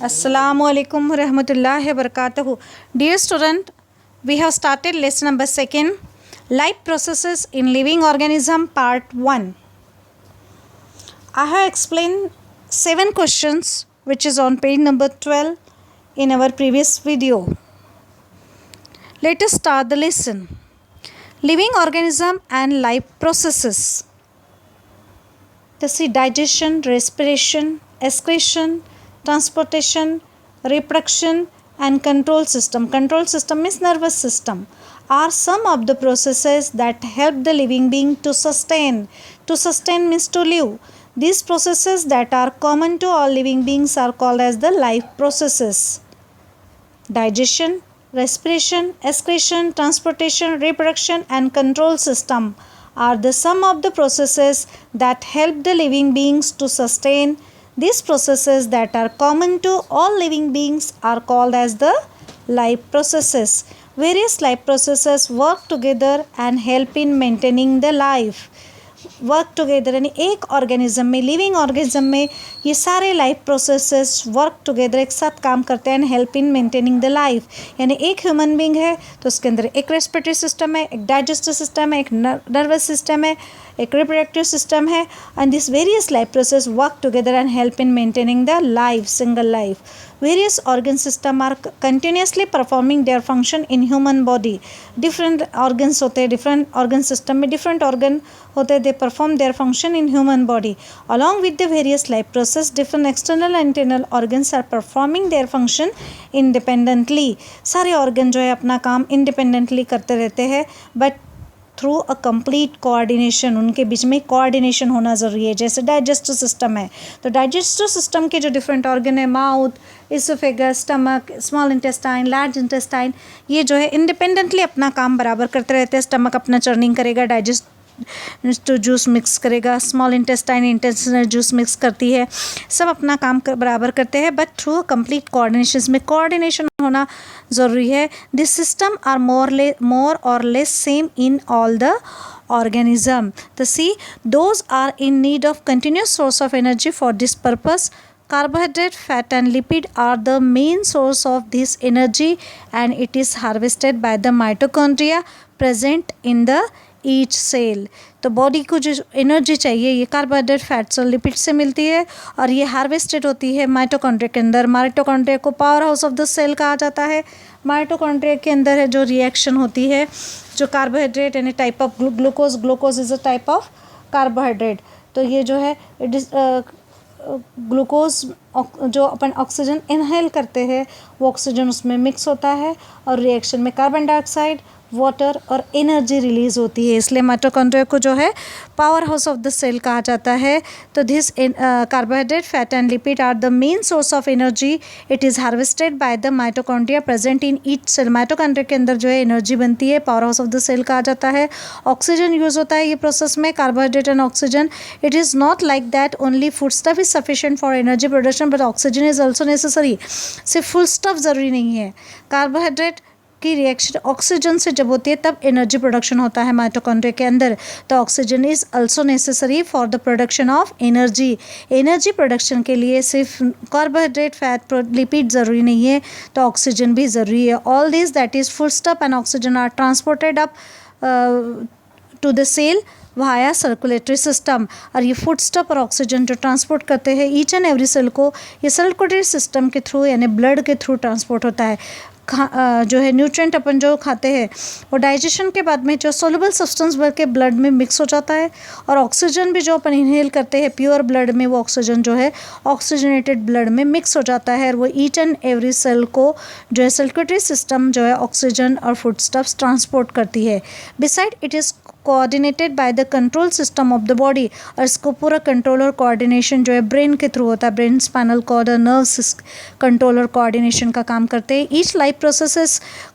Assalamu alaikum warahmatullahi wabarakatuh. Dear student, we have started lesson number 2, Life Processes in Living Organism Part 1. I have explained 7 questions which is on page number 12 in our previous video. Let us start the lesson. Living organism and life processes. Digestion, respiration, excretion, transportation, reproduction and control system. Control system means nervous system are some of the processes that help the living being to sustain. To sustain means to live. These processes that are common to all living beings are called as the life processes. Digestion, respiration, excretion, transportation, reproduction and control system are the sum of the processes that help the living beings to sustain. These processes that are common to all living beings are called as the life processes. Various life processes work together and help in maintaining the life. Work together यानी एक organism में, living organism में ये सारे life processes work together एक साथ काम करते हैं and help in maintaining the life. यानी एक ह्यूमन बींग है तो उसके अंदर एक रेस्पिरेटरी सिस्टम है, एक डाइजेस्टिव सिस्टम है, एक नर्वस सिस्टम है, एक रिप्रोडक्टिव सिस्टम है and this various life process work together and help in maintaining the life, single life. Various organ system are continuously performing their function in human body. Different organs होते हैं, different organ system में different organ होते हैं, they perform their function in human body. Along with the various life process, different external and internal organs are performing their function independently. सारे organ जो है अपना काम independently करते रहते हैं but through a complete coordination. उनके बीच में कोऑर्डिनेशन होना ज़रूरी है. जैसे डाइजेस्टिव सिस्टम है तो डाइजेस्टिव सिस्टम के जो डिफरेंट ऑर्गन है, mouth, oesophagus, stomach, small intestine, large intestine, ये जो है इंडिपेंडेंटली अपना काम बराबर करते रहते हैं. स्टमक अपना चर्निंग करेगा, डाइजेस्ट तो जूस मिक्स करेगा, स्मॉल इंटेस्टाइनल जूस मिक्स करती है, सब अपना काम बराबर करते हैं बट थ्रू कंप्लीट कोऑर्डिनेशन में कोऑर्डिनेशन होना ज़रूरी है. दिस सिस्टम आर मोर और less same in all the organism. The see, those are in need of continuous source of energy. For this purpose, carbohydrate, fat and lipid are the main source of this energy and it is harvested by the mitochondria present in the each cell. तो body को जो energy चाहिए ये carbohydrate, fats और lipid से मिलती है और ये हार्वेस्टेड होती है माइटोकॉन्ड्रिया के अंदर. माइटोकॉन्ड्रिया को powerhouse of the cell कहा जाता है. माइटोकॉन्ड्रिया के अंदर है जो रिएक्शन होती है, जो कार्बोहाइड्रेट यानी type of glucose is a type of carbohydrate. तो ये जो है इट इज़ ग्लूकोज जो अपन ऑक्सीजन इनहेल करते हैं वो ऑक्सीजन उसमें मिक्स होता है और रिएक्शन में कार्बन डाइऑक्साइड, वाटर और एनर्जी रिलीज होती है. इसलिए माइटोकॉन्ड्रिया को जो है powerhouse of the cell कहा जाता है. तो this carbohydrate, fat and lipid are the main source of energy. It is harvested by the mitochondria present in each cell. Mitochondria के अंदर जो है एनर्जी बनती है, powerhouse of the cell कहा जाता है. ऑक्सीजन यूज़ होता है ये प्रोसेस में, carbohydrate and oxygen. It is not like that only food stuff is sufficient for energy production but oxygen is also necessary. सिर्फ फूड स्टफ ज़रूरी नहीं है. कार्बोहाइड्रेट की रिएक्शन ऑक्सीजन से जब होती है तब एनर्जी प्रोडक्शन होता है माइटोकॉन्ड्रिया के अंदर. तो oxygen is also necessary for the production of energy. Energy production के लिए सिर्फ कार्बोहाइड्रेट, फैट, लिपिड ज़रूरी नहीं है, तो ऑक्सीजन भी ज़रूरी है. All this that is food stuff and oxygen are transported up to the cell via circulatory system. और ये फूड स्टफ और ऑक्सीजन जो ट्रांसपोर्ट करते हैं ईच एंड एवरी सेल को, ये सर्कुलेटरी सिस्टम के थ्रू यानी ब्लड के थ्रू ट्रांसपोर्ट होता है. जो है न्यूट्रिएंट अपन जो खाते हैं वो डाइजेशन के बाद में जो सोलुबल सब्सटेंस भर के ब्लड में मिक्स हो जाता है और ऑक्सीजन भी जो अपन इनहेल करते हैं प्योर ब्लड में वो ऑक्सीजन जो है ऑक्सीजनेटेड ब्लड में मिक्स हो जाता है और वो ईच एंड एवरी सेल को जो है सर्कुलेटरी सिस्टम जो है ऑक्सीजन और फूड स्टफ्स ट्रांसपोर्ट करती है. Beside it is coordinated by the control system of the body. और इसको पूरा कंट्रोल और कोऑर्डिनेशन जो है ब्रेन के थ्रू होता है. ब्रेन, स्पाइनल कॉर्ड और नर्व्स कंट्रोल और कोऑर्डिनेशन का काम करते हैं. Each life processes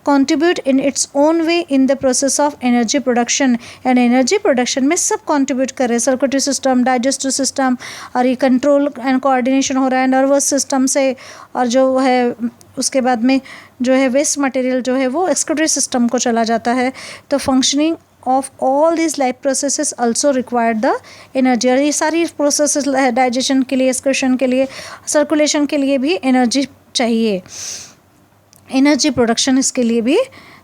contribute in its own way in the process of energy production. and energy production में सब contribute कर रहे हैं. सर्कुलेटरी सिस्टम, डाइजेस्टिव सिस्टम और ये कंट्रोल एंड कोऑर्डिनेशन हो रहा है नर्वस सिस्टम से. और जो है उसके बाद में जो है वेस्ट मटेरियल जो है वो एक्सक्रीटरी सिस्टम को चला जाता है. तो functioning of all these life processes also require the energy. और ये सारी processes digestion के लिए, excretion के लिए, circulation के लिए भी energy चाहिए. Energy production इसके लिए भी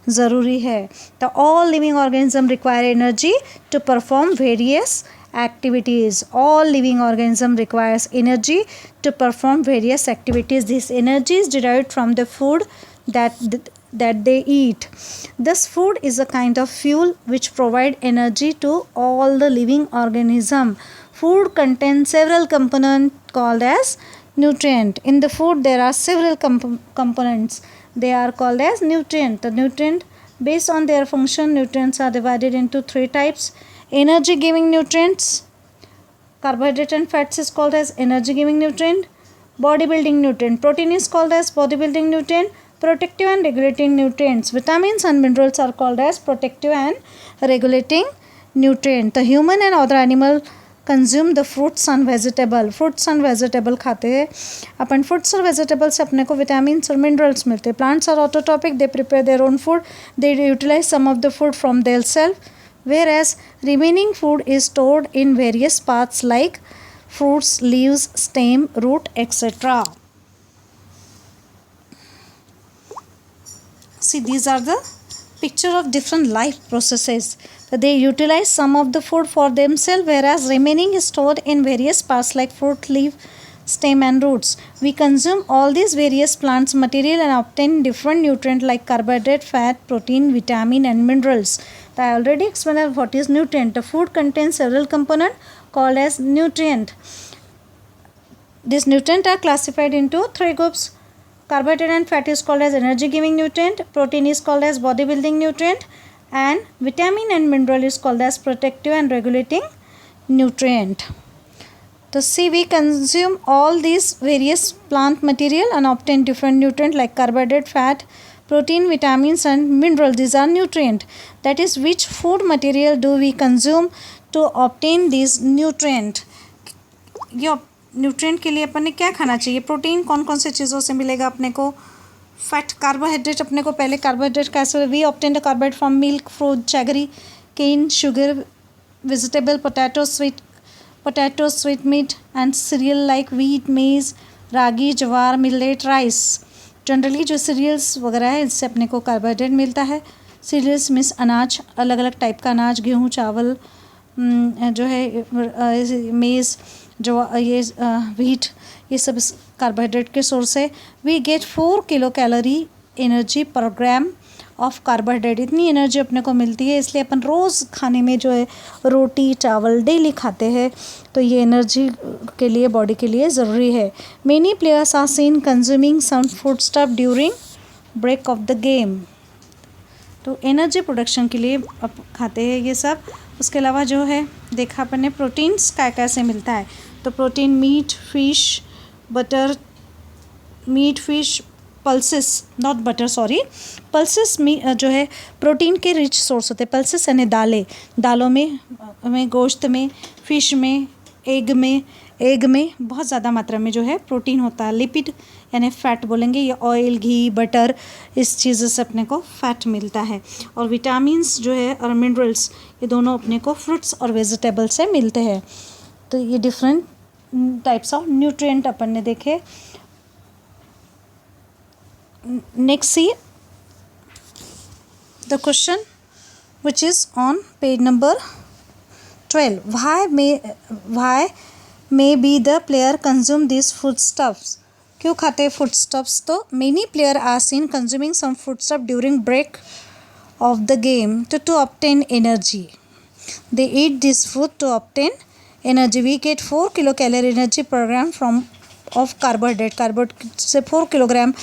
ज़रूरी है. तो all living organisms require energy to perform various activities. All living organism requires energy to perform various activities. This energy is derived from the food that they eat. This food is a kind of fuel which provide energy to all the living organism. Food contains several components called as nutrient. In the food there are several components. They are called as nutrient. The nutrient, based on their function, nutrients are divided into three types. Energy giving nutrients, carbohydrate and fats is called as energy giving nutrient. Body building nutrient, protein is called as body building nutrient. Protective and regulating nutrients, vitamins and minerals are called as protective and regulating nutrient. The human and other animal consume the fruits and vegetable. Fruits and vegetable खाते हैं अपन. fruits और vegetables से अपने को vitamins और minerals मिलते हैं. Plants are autotrophic, they prepare their own food, they utilize some of the food from themselves, whereas remaining food is stored in various parts like fruits, leaves, stem, root, etc. See, these are the picture of different life processes. They utilize some of the food for themselves, whereas remaining is stored in various parts like fruit, leaf, stem and roots. We consume all these various plants material and obtain different nutrients like carbohydrate, fat, protein, vitamin and minerals. I already explained what is nutrient. The food contains several components called as nutrient. These nutrients are classified into three groups. Carbohydrate and fat is called as energy giving nutrient, protein is called as body building nutrient, and vitamin and mineral is called as protective and regulating nutrient. So see, we consume all these various plant material and obtain different nutrient like carbohydrate, fat, protein, vitamins and mineral. These are nutrient. That is, which food material do we consume to obtain these nutrient? Nutrient के लिए अपन ने क्या खाना चाहिए? Protein कौन कौन से चीज़ों से मिलेगा अपने को? फैट, कार्बोहाइड्रेट अपने को पहले कार्बोहाइड्रेट कैसे? We obtain the carbohydrate from milk, fruit, jaggery, cane, sugar, vegetable, potato, sweet meat and cereal like wheat, maize, ragi, jowar, millet, rice. Generally जो सीरियल्स वगैरह है इससे अपने को कार्बोहाइड्रेट मिलता है. सीरियल्स मीन्स अनाज, अलग अलग टाइप का अनाज, गेहूँ, चावल जो है, मेज़, जो ये व्हीट, ये सब कार्बोहाइड्रेट के सोर्स है. We get 4 kilocalorie energy per gram of carbohydrate. इतनी एनर्जी अपने को मिलती है, इसलिए अपन रोज़ खाने में जो है रोटी चावल डेली खाते हैं, तो ये एनर्जी के लिए, बॉडी के लिए ज़रूरी है. Many players are seen consuming some food stuff during break of the game. तो एनर्जी प्रोडक्शन के लिए खाते हैं ये सब. उसके अलावा जो है देखा अपन ने प्रोटीन्स कैसे मिलता है. तो protein meat, fish, butter, meat, fish, pulses, not butter, sorry, pulses में जो है प्रोटीन के रिच सोर्स होते हैं. पल्सेस यानी दालें, दालों में, गोश्त में, फिश में, एग में बहुत ज़्यादा मात्रा में जो है प्रोटीन होता है. लिपिड यानी फैट बोलेंगे, ये ऑयल, घी, बटर, इस चीज़ों से अपने को फैट मिलता है. और विटामिन्स जो है और मिनरल्स, ये दोनों अपने को फ्रूट्स और वेजिटेबल से मिलते हैं. तो ये डिफरेंट टाइप्स ऑफ न्यूट्रिएंट अपन ने देखे. Next see the question which is on page number 12. Why may be the player consume these foodstuffs? क्यों खाते हैं foodstuffs? तो many player are seen consuming some foodstuff during break of the game to obtain energy. They eat this food to obtain energy. We get 4 kilocalorie energy per gram from of carbohydrate. Carbohydrate से 4 kilogram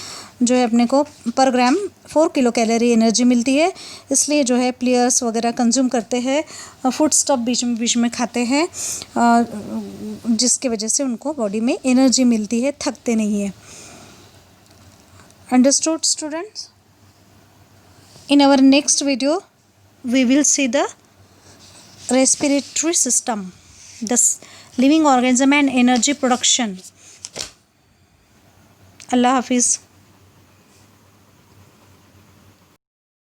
जो है अपने को पर ग्राम 4 kilocalorie energy मिलती है. इसलिए जो है प्लेयर्स वगैरह कंज्यूम करते हैं, फूड स्टफ बीच में खाते हैं, जिसके वजह से उनको बॉडी में एनर्जी मिलती है, थकते नहीं है. Understood students? In our next video we will see the respiratory system, the living organism and energy production. अल्लाह हाफिज़.